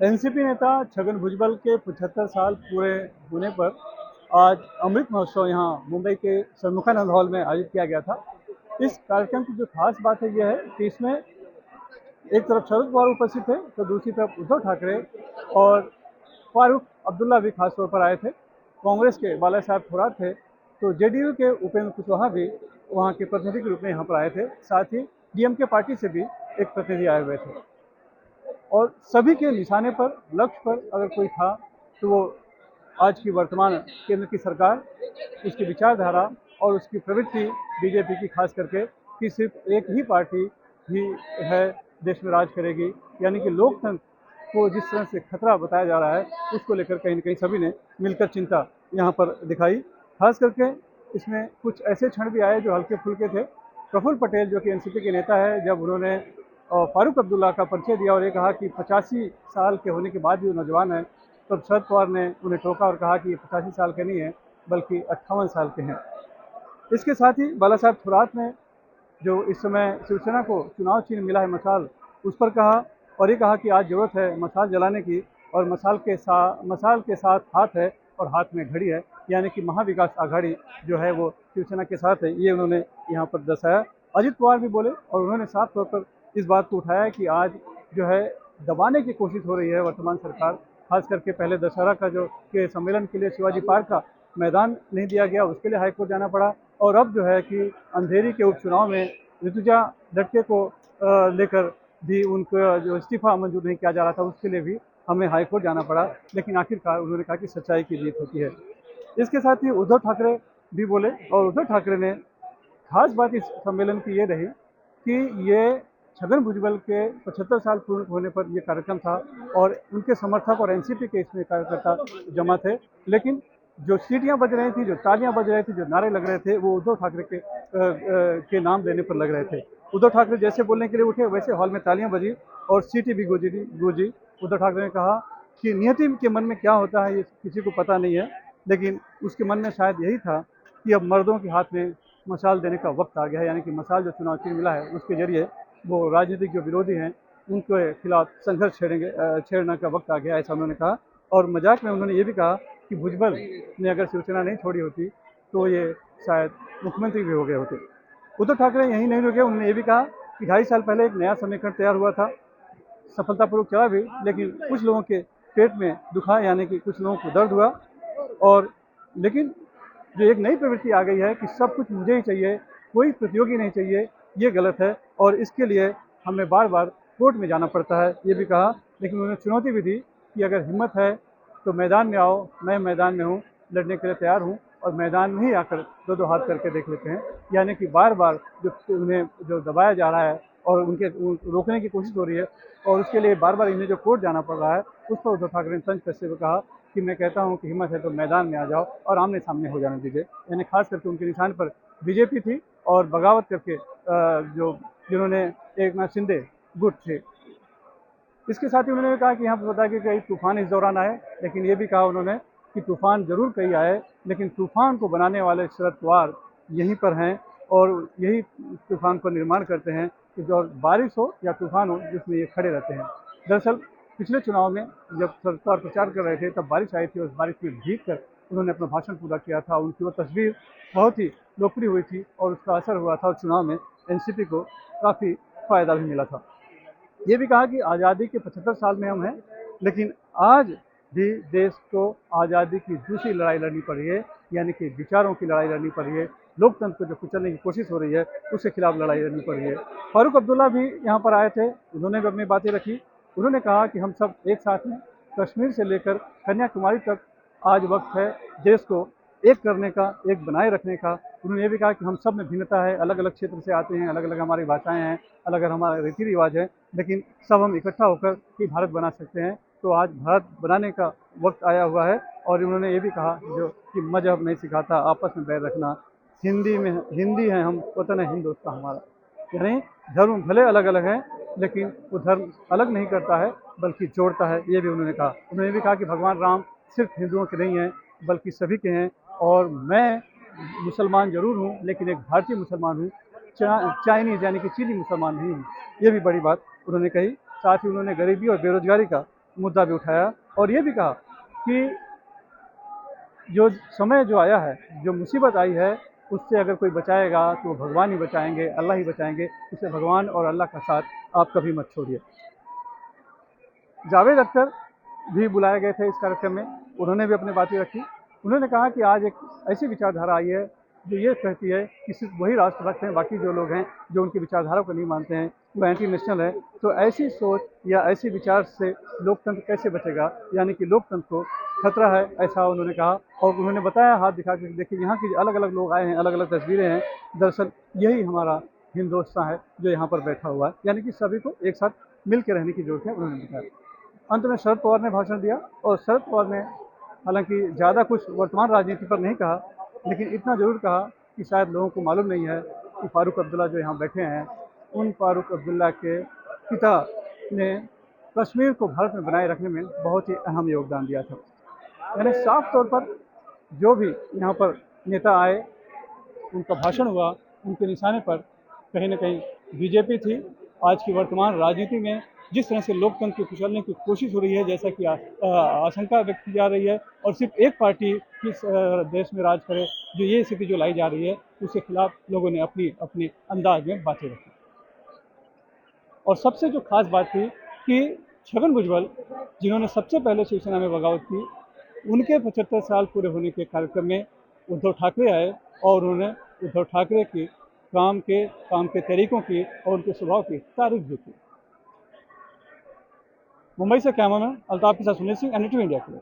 NCP नेता छगन भुजबल के 75 साल पूरे होने पर आज अमृत महोत्सव यहाँ मुंबई के सन्मुखानंद हॉल में आयोजित किया गया था। इस कार्यक्रम की जो खास बात है यह है कि इसमें एक तरफ शरद पवार उपस्थित थे तो दूसरी तरफ उद्धव ठाकरे और फारूक अब्दुल्ला भी खास तौर पर आए थे। कांग्रेस के बाला साहब थोराट थे तो जेडीयू के उपेंद्र कुशवाहा भी वहाँ के प्रतिनिधि के रूप में यहाँ पर आए थे। साथ ही डीएमके पार्टी से भी एक प्रतिनिधि आए हुए थे और सभी के निशाने पर, लक्ष्य पर अगर कोई था तो वो आज की वर्तमान केंद्र की सरकार, उसकी विचारधारा और उसकी प्रवृत्ति बीजेपी की खास करके कि सिर्फ एक ही पार्टी ही है देश में राज करेगी, यानी कि लोकतंत्र को जिस तरह से खतरा बताया जा रहा है उसको लेकर कहीं न कहीं सभी ने मिलकर चिंता यहाँ पर दिखाई। खास करके इसमें कुछ ऐसे क्षण भी आए जो हल्के फुल्के थे। प्रफुल्ल पटेल जो कि एनसीपी के नेता है, जब उन्होंने फारूक अब्दुल्ला का परिचय दिया और ये कहा कि 85 साल के होने के बाद भी वो नौजवान है, तब शरद पवार ने उन्हें टोका और कहा कि ये 85 साल के नहीं है बल्कि 58 साल के हैं। इसके साथ ही बाला साहब थोराट ने जो इस समय शिवसेना को चुनाव चिन्ह मिला है मशाल, उस पर कहा और ये कहा कि आज जरूरत है मशाल जलाने की और मशाल के साथ हाथ है और हाथ में घड़ी है, यानी कि महाविकास आघाड़ी जो है वो शिवसेना के साथ है, ये उन्होंने यहाँ पर दर्शाया। अजित पवार भी बोले और उन्होंने साफ तौर पर इस बात को उठाया कि आज जो है दबाने की कोशिश हो रही है वर्तमान सरकार। खास करके पहले दशहरा का जो के सम्मेलन के लिए शिवाजी पार्क का मैदान नहीं दिया गया, उसके लिए हाईकोर्ट जाना पड़ा और अब जो है कि अंधेरी के उपचुनाव में ऋतुजा लड़के को लेकर भी उनको जो इस्तीफा मंजूर नहीं किया जा रहा था उसके लिए भी हमें हाईकोर्ट जाना पड़ा, लेकिन आखिरकार उन्होंने कहा कि सच्चाई की जीत होती है। इसके साथ ही उद्धव ठाकरे भी बोले और उद्धव ठाकरे ने खास बात इस सम्मेलन की ये रही कि ये छगन भुजबल के 75 साल पूर्ण होने पर ये कार्यक्रम था और उनके समर्थक और एनसीपी के इसमें कार्यकर्ता जमा थे, लेकिन जो सीटियां बज रही थी, जो तालियां बज रही थी, जो नारे लग रहे थे, वो उद्धव ठाकरे के नाम लेने पर लग रहे थे। उद्धव ठाकरे जैसे बोलने के लिए उठे वैसे हॉल में तालियां बजी और सीटी भी गूंजी। उद्धव ठाकरे ने कहा कि नियति के मन में क्या होता है ये किसी को पता नहीं है, लेकिन उसके मन में शायद यही था कि अब मर्दों के हाथ में मशाल देने का वक्त आ गया है, यानी कि मशाल जो चुनाव चिन्ह मिला है उसके जरिए वो राजनीतिक जो विरोधी हैं उनके खिलाफ संघर्ष छेड़ने का वक्त आ गया, ऐसा उन्होंने कहा। और मजाक में उन्होंने ये भी कहा कि भुजबल ने अगर शिवसेना नहीं छोड़ी होती तो ये शायद मुख्यमंत्री भी हो गए होते। उद्धव ठाकरे यहीं नहीं रुके, उन्होंने ये भी कहा कि 2.5 साल पहले एक नया समीकरण तैयार हुआ था, सफलतापूर्वक चला भी, लेकिन कुछ लोगों के पेट में दुखा, यानी कि कुछ लोगों को दर्द हुआ और लेकिन जो एक नई प्रवृत्ति आ गई है कि सब कुछ मुझे ही चाहिए, कोई प्रतियोगी नहीं चाहिए, ये गलत है और इसके लिए हमें बार बार कोर्ट में जाना पड़ता है, ये भी कहा। लेकिन उन्होंने चुनौती भी दी कि अगर हिम्मत है तो मैदान में आओ, मैं मैदान में हूँ, लड़ने के लिए तैयार हूँ और मैदान में ही आकर दो दो हाथ करके देख लेते हैं। यानी कि बार बार जो उन्हें जो दबाया जा रहा है और उनके रोकने की कोशिश हो रही है और उसके लिए बार बार इन्हें जो कोर्ट जाना पड़ रहा है, उस पर उद्धव ठाकरे ने तंज कसते हुए कहा कि मैं कहता हूं कि हिम्मत है तो मैदान में आ जाओ और आमने सामने हो जाने दीजिए। यानी खास करके उनके निशान पर बीजेपी थी और बगावत करके जो जिन्होंने एक नाथ शिंदे गुट थे। इसके साथ ही उन्होंने कहा कि यहाँ पर बताया कि कई तूफान इस दौरान आए, लेकिन ये भी कहा उन्होंने कि तूफान जरूर कई आए, लेकिन तूफान को बनाने वाले शरद पवार यहीं पर हैं और यही तूफान को निर्माण करते हैं कि जो बारिश हो या तूफान हो जिसमें ये खड़े रहते हैं। दरअसल पिछले चुनाव में जब शरद पवार प्रचार कर रहे थे तब बारिश आई थी और उस बारिश में भीग कर उन्होंने अपना भाषण पूरा किया था। उनकी वो तस्वीर बहुत ही लोकप्रिय हुई थी और उसका असर हुआ था और चुनाव में एनसीपी को काफ़ी फायदा भी मिला था। ये भी कहा कि आज़ादी के 75 साल में हम हैं, लेकिन आज भी देश को आज़ादी की दूसरी लड़ाई लड़नी पड़ी है, यानी कि विचारों की लड़ाई लड़नी पड़ी है, लोकतंत्र को जो कुचलने की कोशिश हो रही है उसके खिलाफ लड़ाई लड़नी पड़ी है। फारूक अब्दुल्ला भी यहाँ पर आए थे, उन्होंने भी अपनी बातें रखी। उन्होंने कहा कि हम सब एक साथ हैं, कश्मीर से लेकर कन्याकुमारी तक आज वक्त है देश को एक करने का, एक बनाए रखने का। उन्होंने ये भी कहा कि हम सब में भिन्नता है, अलग अलग क्षेत्र से आते हैं, अलग अलग हमारी भाषाएं हैं, अलग अलग हमारे रीति रिवाज है, लेकिन सब हम इकट्ठा होकर ही भारत बना सकते हैं। तो आज भारत बनाने का वक्त आया हुआ है और उन्होंने ये भी कहा जो कि मजहब नहीं सिखाता आपस में बैर रखना, हिंदी है हम, वतन है हिंदुस्तान का हमारा। यानी धर्म भले अलग अलग हैं लेकिन वो धर्म अलग नहीं करता है बल्कि जोड़ता है, ये भी उन्होंने कहा। उन्होंने भी कहा कि भगवान राम सिर्फ हिंदुओं के नहीं हैं बल्कि सभी के हैं और मैं मुसलमान जरूर हूँ लेकिन एक भारतीय मुसलमान हूँ, चाइनीज़ यानी कि चीनी मुसलमान नहीं हूँ। ये भी बड़ी बात उन्होंने कही। साथ ही उन्होंने गरीबी और बेरोजगारी का मुद्दा भी उठाया और ये भी कहा कि जो समय जो आया है, जो मुसीबत आई है, उससे अगर कोई बचाएगा तो वो भगवान ही बचाएंगे, अल्लाह ही बचाएंगे। इससे भगवान और अल्लाह का साथ आप कभी मत छोड़िए। जावेद अख्तर भी बुलाए गए थे इस कार्यक्रम में, उन्होंने भी अपनी बातें रखी। उन्होंने कहा कि आज एक ऐसी विचारधारा आई है जो ये कहती है कि सिर्फ वही राष्ट्रभक्त हैं, बाकी जो लोग हैं जो उनकी विचारधारा को नहीं मानते हैं वो एंटी नेशनल है। तो ऐसी सोच या ऐसी विचार से लोकतंत्र कैसे बचेगा, यानी कि लोकतंत्र को खतरा है, ऐसा उन्होंने कहा। और उन्होंने बताया हाथ दिखा के, देखिए यहाँ की अलग अलग लोग आए हैं, अलग अलग तस्वीरें हैं, दरअसल यही हमारा हिंदुस्तान है जो यहाँ पर बैठा हुआ है, यानी कि सभी को एक साथ मिल के रहने की जरूरत है, उन्होंने बताया। अंत में शरद पवार ने भाषण दिया और शरद पवार ने हालांकि ज़्यादा कुछ वर्तमान राजनीति पर नहीं कहा, लेकिन इतना ज़रूर कहा कि शायद लोगों को मालूम नहीं है कि फारूक अब्दुल्ला जो यहाँ बैठे हैं, उन फारूक अब्दुल्ला के पिता ने कश्मीर को भारत में बनाए रखने में बहुत ही अहम योगदान दिया था। यानी साफ तौर पर जो भी यहाँ पर नेता आए, उनका भाषण हुआ, उनके निशाने पर कहीं ना कहीं बीजेपी थी। आज की वर्तमान राजनीति में जिस तरह से लोकतंत्र को कुचलने की कोशिश हो रही है, जैसा कि आशंका व्यक्त की जा रही है, और सिर्फ एक पार्टी किस देश में राज करे, जो ये स्थिति जो लाई जा रही है, उसके खिलाफ लोगों ने अपनी अपने अंदाज में बातें रखी। और सबसे जो खास बात थी कि छगन भुजबल, जिन्होंने सबसे पहले शिवसेना में बगावत की, उनके 75 साल पूरे होने के कार्यक्रम में उद्धव ठाकरे आए और उन्होंने उद्धव ठाकरे की काम के तरीकों की और उनके स्वभाव की तारीफ भी की। मुंबई से कैमरामैन अल्ताफ के साथ सुनील सिंह, NDTV इंडिया के लिए।